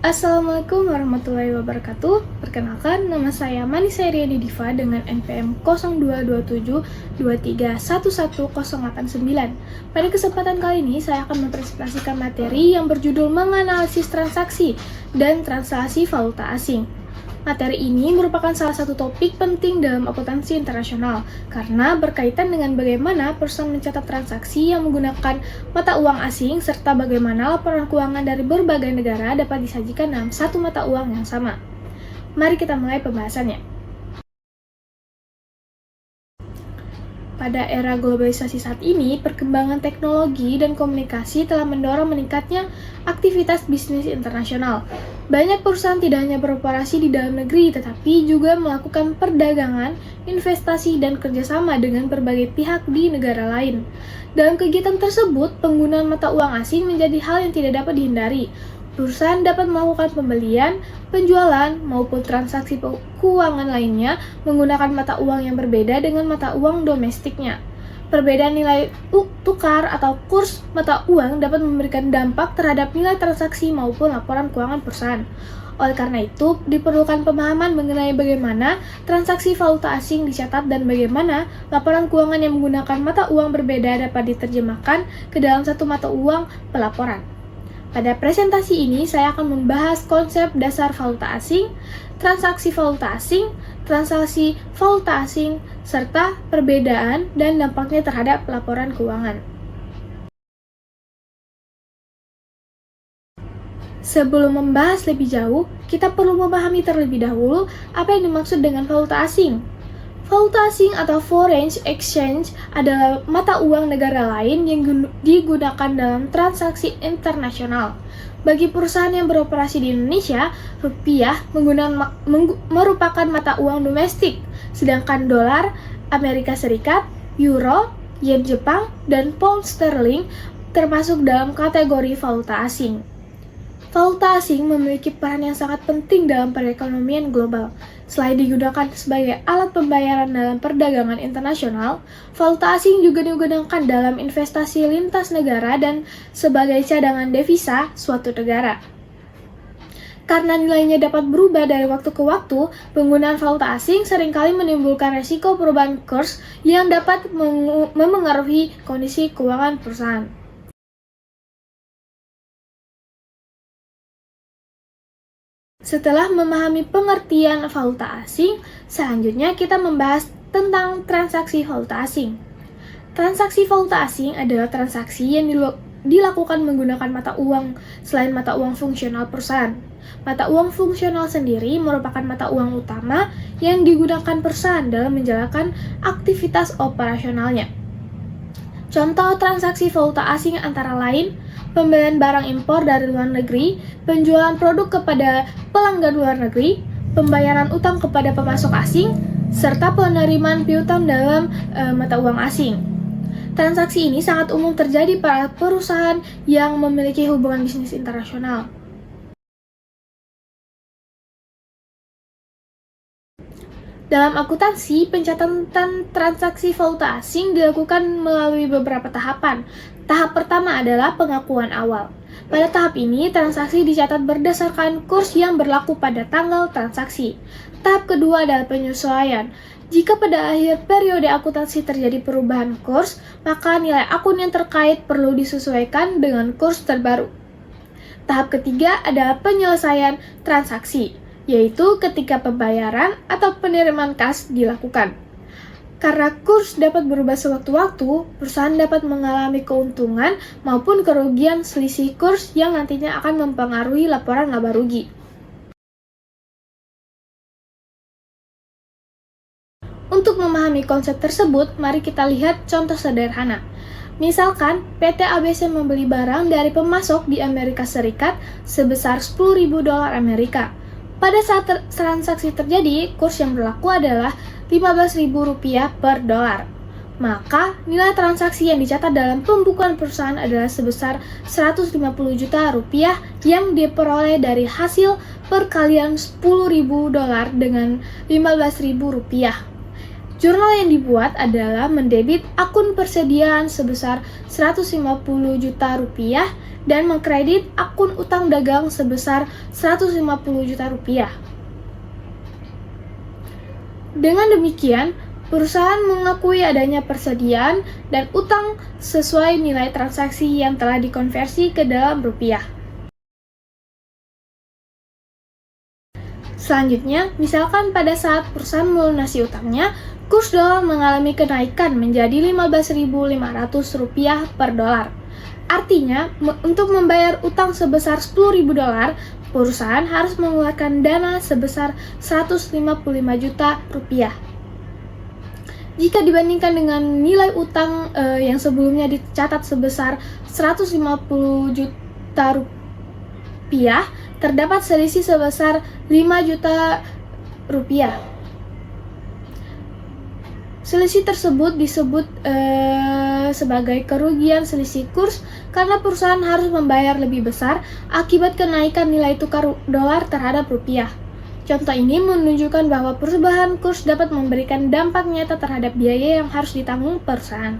Assalamualaikum warahmatullahi wabarakatuh. Perkenalkan, nama saya Manisa Riani Diva dengan NPM 022723111089. Pada kesempatan kali ini, saya akan mempresentasikan materi yang berjudul menganalisis transaksi dan transaksi valuta asing. Materi ini merupakan salah satu topik penting dalam akuntansi internasional karena berkaitan dengan bagaimana perusahaan mencatat transaksi yang menggunakan mata uang asing serta bagaimana laporan keuangan dari berbagai negara dapat disajikan dalam satu mata uang yang sama. Mari kita mulai pembahasannya. Pada era globalisasi saat ini, perkembangan teknologi dan komunikasi telah mendorong meningkatnya aktivitas bisnis internasional. Banyak perusahaan tidak hanya beroperasi di dalam negeri, tetapi juga melakukan perdagangan, investasi, dan kerjasama dengan berbagai pihak di negara lain. Dalam kegiatan tersebut, penggunaan mata uang asing menjadi hal yang tidak dapat dihindari. Perusahaan dapat melakukan pembelian, penjualan, maupun transaksi keuangan lainnya menggunakan mata uang yang berbeda dengan mata uang domestiknya. Perbedaan nilai tukar atau kurs mata uang dapat memberikan dampak terhadap nilai transaksi maupun laporan keuangan perusahaan. Oleh karena itu, diperlukan pemahaman mengenai bagaimana transaksi valuta asing dicatat dan bagaimana laporan keuangan yang menggunakan mata uang berbeda dapat diterjemahkan ke dalam satu mata uang pelaporan. Pada presentasi ini, saya akan membahas konsep dasar valuta asing, transaksi valuta asing, transaksi valuta asing, serta perbedaan dan dampaknya terhadap laporan keuangan. Sebelum membahas lebih jauh, kita perlu memahami terlebih dahulu apa yang dimaksud dengan valuta asing. Valuta asing atau foreign exchange adalah mata uang negara lain yang digunakan dalam transaksi internasional. Bagi perusahaan yang beroperasi di Indonesia, rupiah merupakan mata uang domestik, sedangkan dolar Amerika Serikat, euro, yen Jepang, dan pound sterling termasuk dalam kategori valuta asing. Valuta asing memiliki peran yang sangat penting dalam perekonomian global. Selain digunakan sebagai alat pembayaran dalam perdagangan internasional, valuta asing juga digunakan dalam investasi lintas negara dan sebagai cadangan devisa suatu negara. Karena nilainya dapat berubah dari waktu ke waktu, penggunaan valuta asing seringkali menimbulkan resiko perubahan kurs yang dapat memengaruhi kondisi keuangan perusahaan. Setelah memahami pengertian valuta asing, selanjutnya kita membahas tentang transaksi valuta asing. Transaksi valuta asing adalah transaksi yang dilakukan menggunakan mata uang selain mata uang fungsional perusahaan. Mata uang fungsional sendiri merupakan mata uang utama yang digunakan perusahaan dalam menjalankan aktivitas operasionalnya. Contoh transaksi valuta asing antara lain pembelian barang impor dari luar negeri, penjualan produk kepada pelanggan luar negeri, pembayaran utang kepada pemasok asing, serta penerimaan piutang dalam mata uang asing. Transaksi ini sangat umum terjadi pada perusahaan yang memiliki hubungan bisnis internasional. Dalam akuntansi, pencatatan transaksi valuta asing dilakukan melalui beberapa tahapan. Tahap pertama adalah pengakuan awal. Pada tahap ini, transaksi dicatat berdasarkan kurs yang berlaku pada tanggal transaksi. Tahap kedua adalah penyesuaian. Jika pada akhir periode akuntansi terjadi perubahan kurs, maka nilai akun yang terkait perlu disesuaikan dengan kurs terbaru. Tahap ketiga adalah penyelesaian transaksi, yaitu ketika pembayaran atau penerimaan kas dilakukan. Karena kurs dapat berubah sewaktu-waktu, perusahaan dapat mengalami keuntungan maupun kerugian selisih kurs yang nantinya akan mempengaruhi laporan laba rugi. Untuk memahami konsep tersebut, mari kita lihat contoh sederhana. Misalkan, PT ABC membeli barang dari pemasok di Amerika Serikat sebesar $10.000 Amerika. Pada saat transaksi terjadi, kurs yang berlaku adalah Rp15.000 per dolar. Maka, nilai transaksi yang dicatat dalam pembukuan perusahaan adalah sebesar Rp150 juta yang diperoleh dari hasil perkalian $10.000 dengan Rp15.000. Jurnal yang dibuat adalah mendebit akun persediaan sebesar 150 juta rupiah dan mengkredit akun utang dagang sebesar 150 juta rupiah. Dengan demikian, perusahaan mengakui adanya persediaan dan utang sesuai nilai transaksi yang telah dikonversi ke dalam rupiah. Selanjutnya, misalkan pada saat perusahaan melunasi utangnya, kurs dolar mengalami kenaikan menjadi Rp15.500 per dolar. Artinya, untuk membayar utang sebesar Rp10.000, perusahaan harus mengeluarkan dana sebesar Rp155 juta. Jika dibandingkan dengan nilai utang yang sebelumnya dicatat sebesar Rp150 juta, terdapat selisih sebesar Rp5 juta. Selisih tersebut disebut sebagai kerugian selisih kurs karena perusahaan harus membayar lebih besar akibat kenaikan nilai tukar dolar terhadap rupiah. Contoh ini menunjukkan bahwa perubahan kurs dapat memberikan dampak nyata terhadap biaya yang harus ditanggung perusahaan.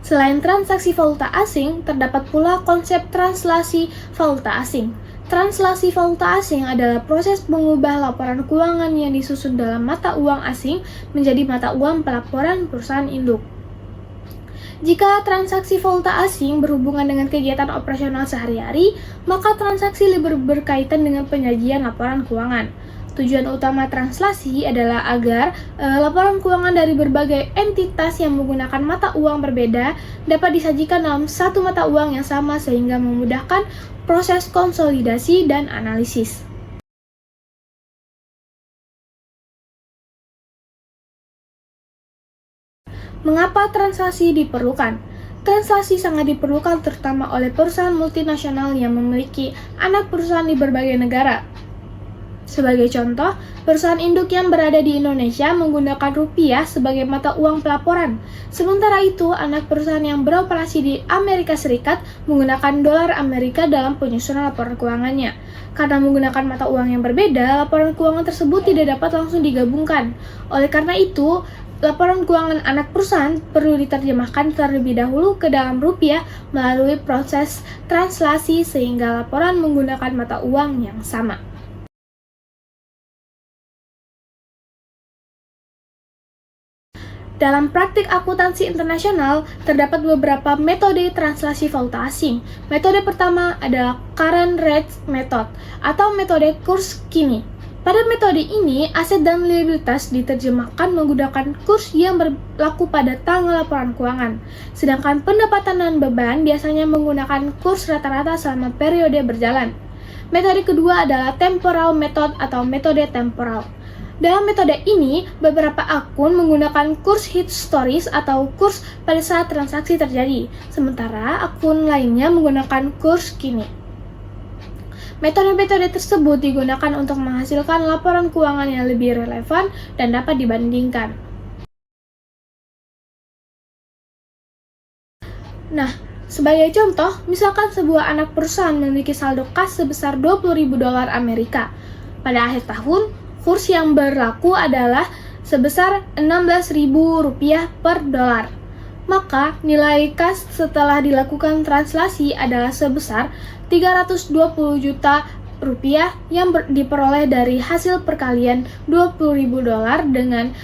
Selain transaksi valuta asing, terdapat pula konsep translasi valuta asing. Translasi valuta asing adalah proses mengubah laporan keuangan yang disusun dalam mata uang asing menjadi mata uang pelaporan perusahaan induk. Jika transaksi valuta asing berhubungan dengan kegiatan operasional sehari-hari, maka transaksi lebih berkaitan dengan penyajian laporan keuangan. Tujuan utama translasi adalah agar laporan keuangan dari berbagai entitas yang menggunakan mata uang berbeda dapat disajikan dalam satu mata uang yang sama sehingga memudahkan proses konsolidasi dan analisis. Mengapa translasi diperlukan? Translasi sangat diperlukan terutama oleh perusahaan multinasional yang memiliki anak perusahaan di berbagai negara. Sebagai contoh, perusahaan induk yang berada di Indonesia menggunakan rupiah sebagai mata uang pelaporan. Sementara itu, anak perusahaan yang beroperasi di Amerika Serikat menggunakan dolar Amerika dalam penyusunan laporan keuangannya. Karena menggunakan mata uang yang berbeda, laporan keuangan tersebut tidak dapat langsung digabungkan. Oleh karena itu, laporan keuangan anak perusahaan perlu diterjemahkan terlebih dahulu ke dalam rupiah melalui proses translasi sehingga laporan menggunakan mata uang yang sama. Dalam praktik akuntansi internasional, terdapat beberapa metode translasi valuta asing. Metode pertama adalah current rate method atau metode kurs kini. Pada metode ini, aset dan liabilitas diterjemahkan menggunakan kurs yang berlaku pada tanggal laporan keuangan. Sedangkan pendapatan dan beban biasanya menggunakan kurs rata-rata selama periode berjalan. Metode kedua adalah temporal method atau metode temporal. Dalam metode ini, beberapa akun menggunakan kurs historis atau kurs pada saat transaksi terjadi, sementara akun lainnya menggunakan kurs kini. Metode-metode tersebut digunakan untuk menghasilkan laporan keuangan yang lebih relevan dan dapat dibandingkan. Nah, sebagai contoh, misalkan sebuah anak perusahaan memiliki saldo kas sebesar $20.000 Amerika. Pada akhir tahun, kurs yang berlaku adalah sebesar Rp16.000 per dolar. Maka nilai kas setelah dilakukan translasi adalah sebesar Rp320 juta yang diperoleh dari hasil perkalian $20.000 dengan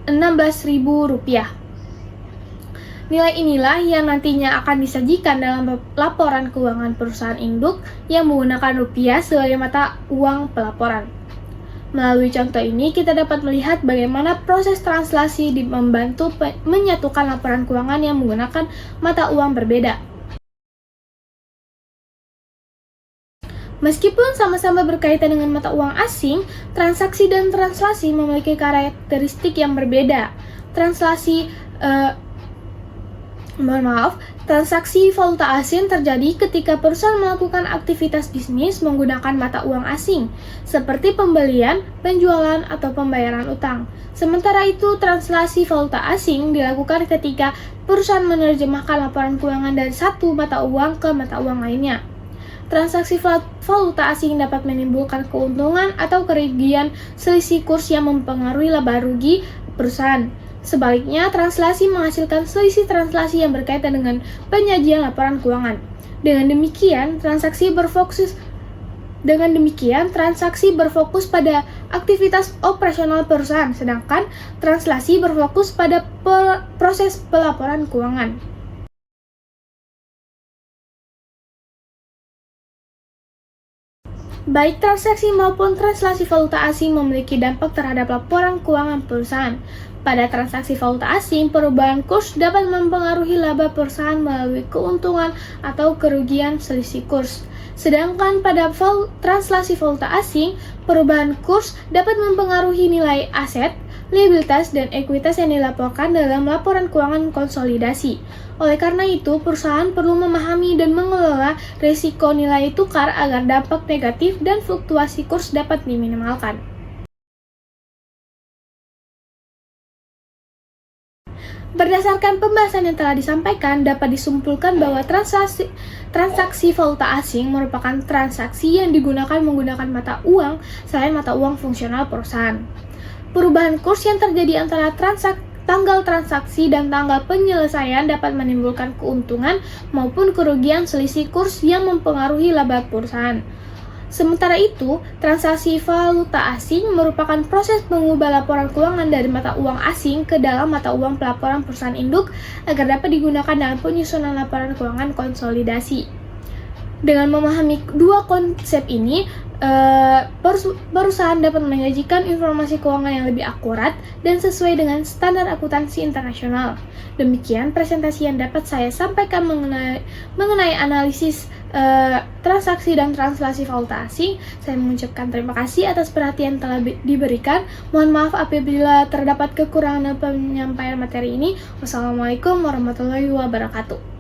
Rp16.000. Nilai inilah yang nantinya akan disajikan dalam laporan keuangan perusahaan induk yang menggunakan rupiah sebagai mata uang pelaporan. Melalui contoh ini, kita dapat melihat bagaimana proses translasi membantu menyatukan laporan keuangan yang menggunakan mata uang berbeda. Meskipun sama-sama berkaitan dengan mata uang asing, transaksi dan translasi memiliki karakteristik yang berbeda. Transaksi valuta asing terjadi ketika perusahaan melakukan aktivitas bisnis menggunakan mata uang asing, seperti pembelian, penjualan, atau pembayaran utang. Sementara itu, translasi valuta asing dilakukan ketika perusahaan menerjemahkan laporan keuangan dari satu mata uang ke mata uang lainnya. transaksi valuta asing dapat menimbulkan keuntungan atau kerugian selisih kurs yang mempengaruhi laba rugi perusahaan. Sebaliknya, translasi menghasilkan selisih translasi yang berkaitan dengan penyajian laporan keuangan. Dengan demikian, transaksi berfokus pada aktivitas operasional perusahaan, sedangkan translasi berfokus pada proses pelaporan keuangan. Baik transaksi maupun translasi valuta asing memiliki dampak terhadap laporan keuangan perusahaan. Pada transaksi valuta asing, perubahan kurs dapat mempengaruhi laba perusahaan melalui keuntungan atau kerugian selisih kurs. Sedangkan pada translasi valuta asing, perubahan kurs dapat mempengaruhi nilai aset, liabilitas, dan ekuitas yang dilaporkan dalam laporan keuangan konsolidasi. Oleh karena itu, perusahaan perlu memahami dan mengelola risiko nilai tukar agar dampak negatif dan fluktuasi kurs dapat diminimalkan. Berdasarkan pembahasan yang telah disampaikan, dapat disimpulkan bahwa transaksi valuta asing merupakan transaksi yang digunakan menggunakan mata uang selain mata uang fungsional perusahaan. Perubahan kurs yang terjadi antara tanggal transaksi dan tanggal penyelesaian dapat menimbulkan keuntungan maupun kerugian selisih kurs yang mempengaruhi laba perusahaan. Sementara itu, transaksi valuta asing merupakan proses mengubah laporan keuangan dari mata uang asing ke dalam mata uang pelaporan perusahaan induk agar dapat digunakan dalam penyusunan laporan keuangan konsolidasi. Dengan memahami dua konsep ini, perusahaan dapat menyajikan informasi keuangan yang lebih akurat dan sesuai dengan standar akuntansi internasional. Demikian presentasi yang dapat saya sampaikan mengenai analisis transaksi dan translasi valuta asing. Saya mengucapkan terima kasih atas perhatian telah diberikan. Mohon maaf apabila terdapat kekurangan dalam penyampaian materi ini. Wassalamualaikum warahmatullahi wabarakatuh.